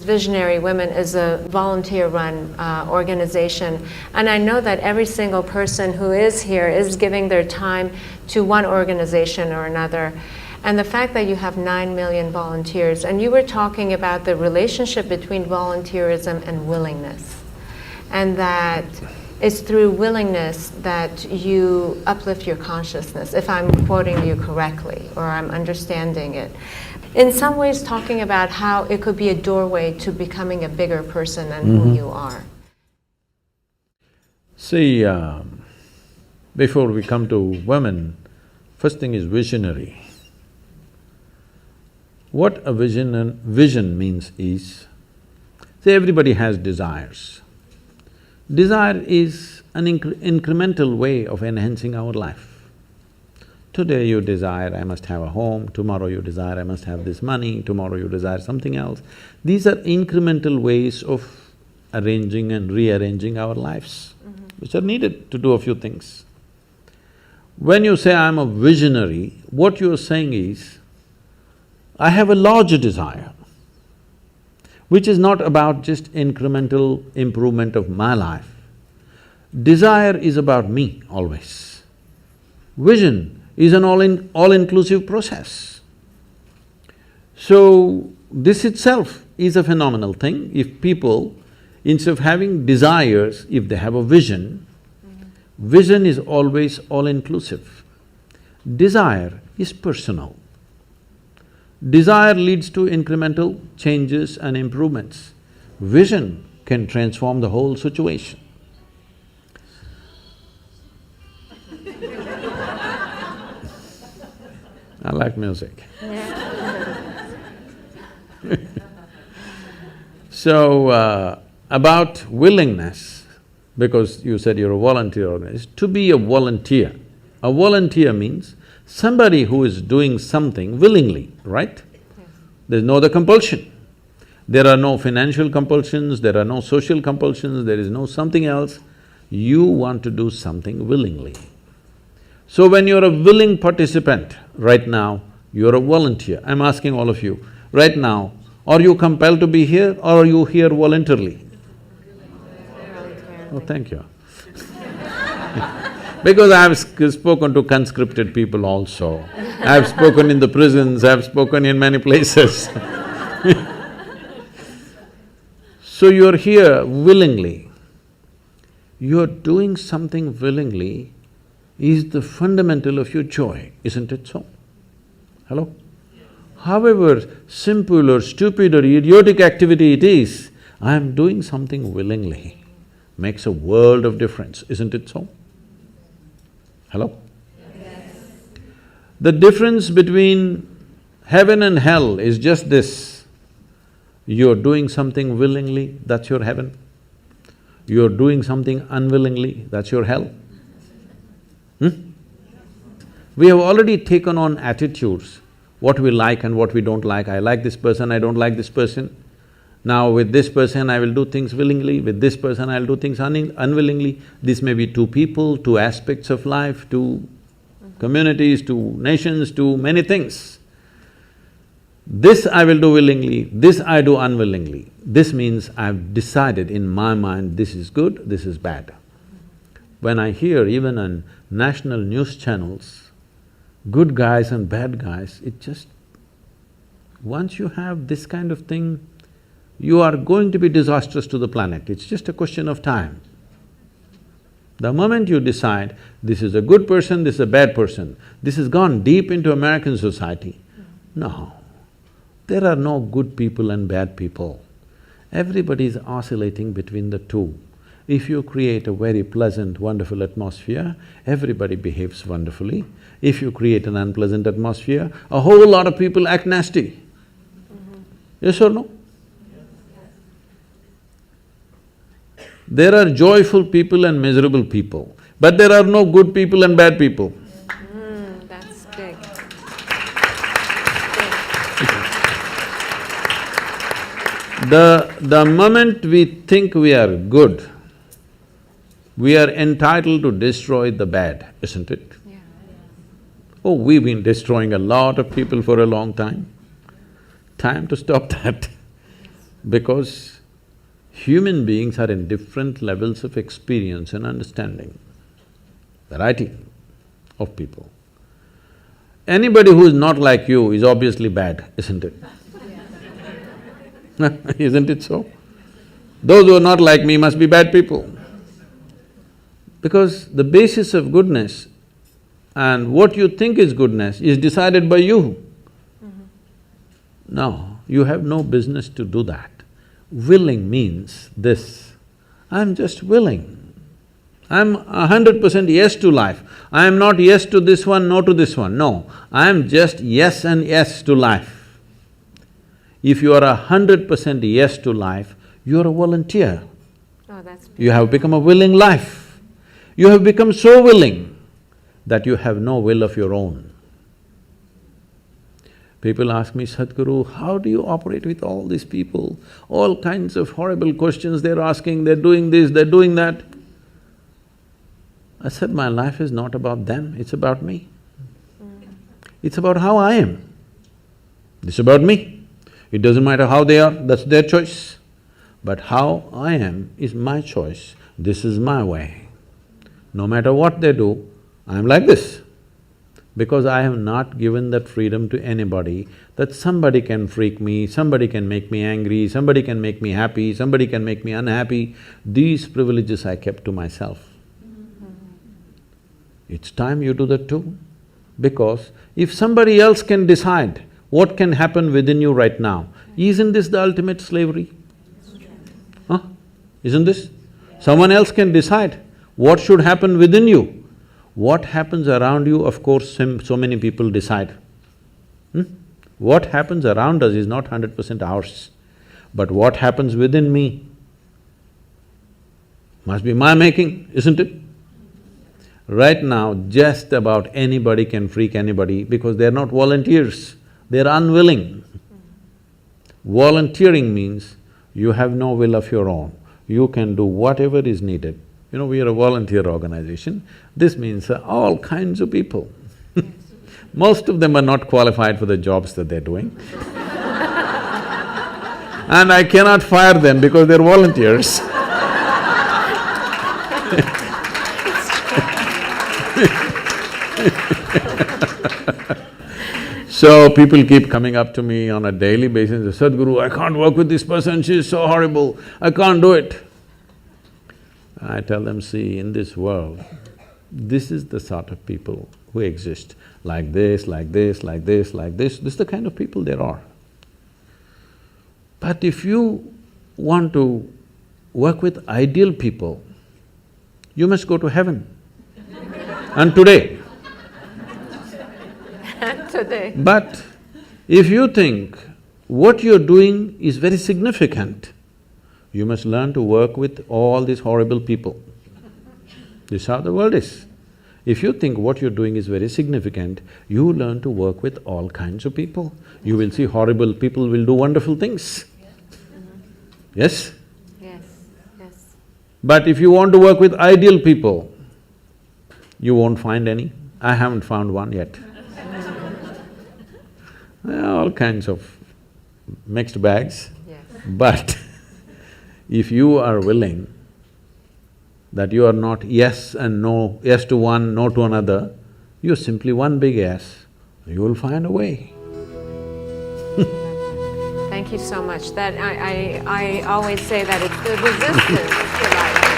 Visionary Women is a volunteer-run organization, and I know that every single person who is here is giving their time to one organization or another. And the fact that you have 9 million volunteers, and you were talking about the relationship between volunteerism and willingness, and that it's through willingness that you uplift your consciousness, if I'm quoting you correctly, or I'm understanding it. In some ways talking about how it could be a doorway to becoming a bigger person than who you are. See, before we come to women, first thing is visionary. What a vision means is, see, everybody has desires. Desire is an incremental way of enhancing our life. Today you desire, I must have a home, tomorrow you desire, I must have this money, tomorrow you desire something else. These are incremental ways of arranging and rearranging our lives, which are needed to do a few things. When you say, I'm a visionary, what you're saying is, I have a larger desire, which is not about just incremental improvement of my life. Desire is about me always. Vision is an all-inclusive process. So, this itself is a phenomenal thing. If people, instead of having desires, if they have a vision, vision is always all-inclusive. Desire is personal. Desire leads to incremental changes and improvements. Vision can transform the whole situation. I like music. So, about willingness, because you said you're a volunteer organization, to be a volunteer. A volunteer means somebody who is doing something willingly, right? Yes. There's no other compulsion. There are no financial compulsions, there are no social compulsions, there is no something else. You want to do something willingly. So when you're a willing participant, right now, you're a volunteer. I'm asking all of you, right now, are you compelled to be here or are you here voluntarily? Oh, thank you. Because I've spoken to conscripted people also, I've spoken in the prisons, I've spoken in many places. So you're here willingly. You're doing something willingly is the fundamental of your joy, isn't it so? Hello? However simple or stupid or idiotic activity it is, I'm doing something willingly, makes a world of difference, isn't it so? Hello? Yes. The difference between heaven and hell is just this, you're doing something willingly, that's your heaven. You're doing something unwillingly, that's your hell. We have already taken on attitudes, what we like and what we don't like. I like this person, I don't like this person. Now with this person I will do things willingly, with this person I'll do things unwillingly. This may be two people, two aspects of life, two communities, two nations, two many things. This I will do willingly, this I do unwillingly. This means I've decided in my mind, this is good, this is bad. When I hear even on national news channels, good guys and bad guys, it just… once you have this kind of thing, you are going to be disastrous to the planet, it's just a question of time. The moment you decide, this is a good person, this is a bad person, this has gone deep into American society. No, there are no good people and bad people. Everybody is oscillating between the two. If you create a very pleasant, wonderful atmosphere, everybody behaves wonderfully. If you create an unpleasant atmosphere, a whole lot of people act nasty. Yes or no? There are joyful people and miserable people, but there are no good people and bad people. That's big. The moment we think we are good, we are entitled to destroy the bad, isn't it? Yeah. Oh, we've been destroying a lot of people for a long time. Time to stop that. Because human beings are in different levels of experience and understanding, variety of people. Anybody who is not like you is obviously bad, isn't it? Isn't it so? Those who are not like me must be bad people. Because the basis of goodness and what you think is goodness is decided by you. No, you have no business to do that. Willing means this, I'm just willing. I'm 100% yes to life. I am not yes to this one, no to this one, no. I am just yes and yes to life. If you are 100% yes to life, you are a volunteer. Oh, that's beautiful. You have become a willing life. You have become so willing that you have no will of your own. People ask me, Sadhguru, how do you operate with all these people? All kinds of horrible questions they're asking, they're doing this, they're doing that. I said, my life is not about them, it's about me. It's about how I am. It's about me. It doesn't matter how they are, that's their choice. But how I am is my choice, this is my way. No matter what they do, I'm like this. Because I have not given that freedom to anybody that somebody can freak me, somebody can make me angry, somebody can make me happy, somebody can make me unhappy. These privileges I kept to myself. It's time you do that too. Because if somebody else can decide what can happen within you right now, isn't this the ultimate slavery? Huh? Isn't this? Someone else can decide what should happen within you. What happens around you, of course, so many people decide. What happens around us is not 100% ours. But what happens within me must be my making, isn't it? Right now, just about anybody can freak anybody because they're not volunteers, they're unwilling. Volunteering means you have no will of your own, you can do whatever is needed. You know, we are a volunteer organization, this means all kinds of people. Most of them are not qualified for the jobs that they're doing. And I cannot fire them because they're volunteers. So people keep coming up to me on a daily basis, Sadhguru, I can't work with this person, she's so horrible, I can't do it. I tell them, see, in this world, this is the sort of people who exist, like this, like this, like this, like this is the kind of people there are. But if you want to work with ideal people, you must go to heaven. And today. Today. But if you think what you're doing is very significant, you must learn to work with all these horrible people. This is how the world is. If you think what you're doing is very significant, you learn to work with all kinds of people. You will see horrible people will do wonderful things. Yes? Yes, yes. But if you want to work with ideal people, you won't find any. I haven't found one yet. All kinds of mixed bags. Yes. But if you are willing that you are not yes and no, yes to one, no to another, you're simply one big yes, you will find a way. Thank you so much. That I always say that it's the resistance to life.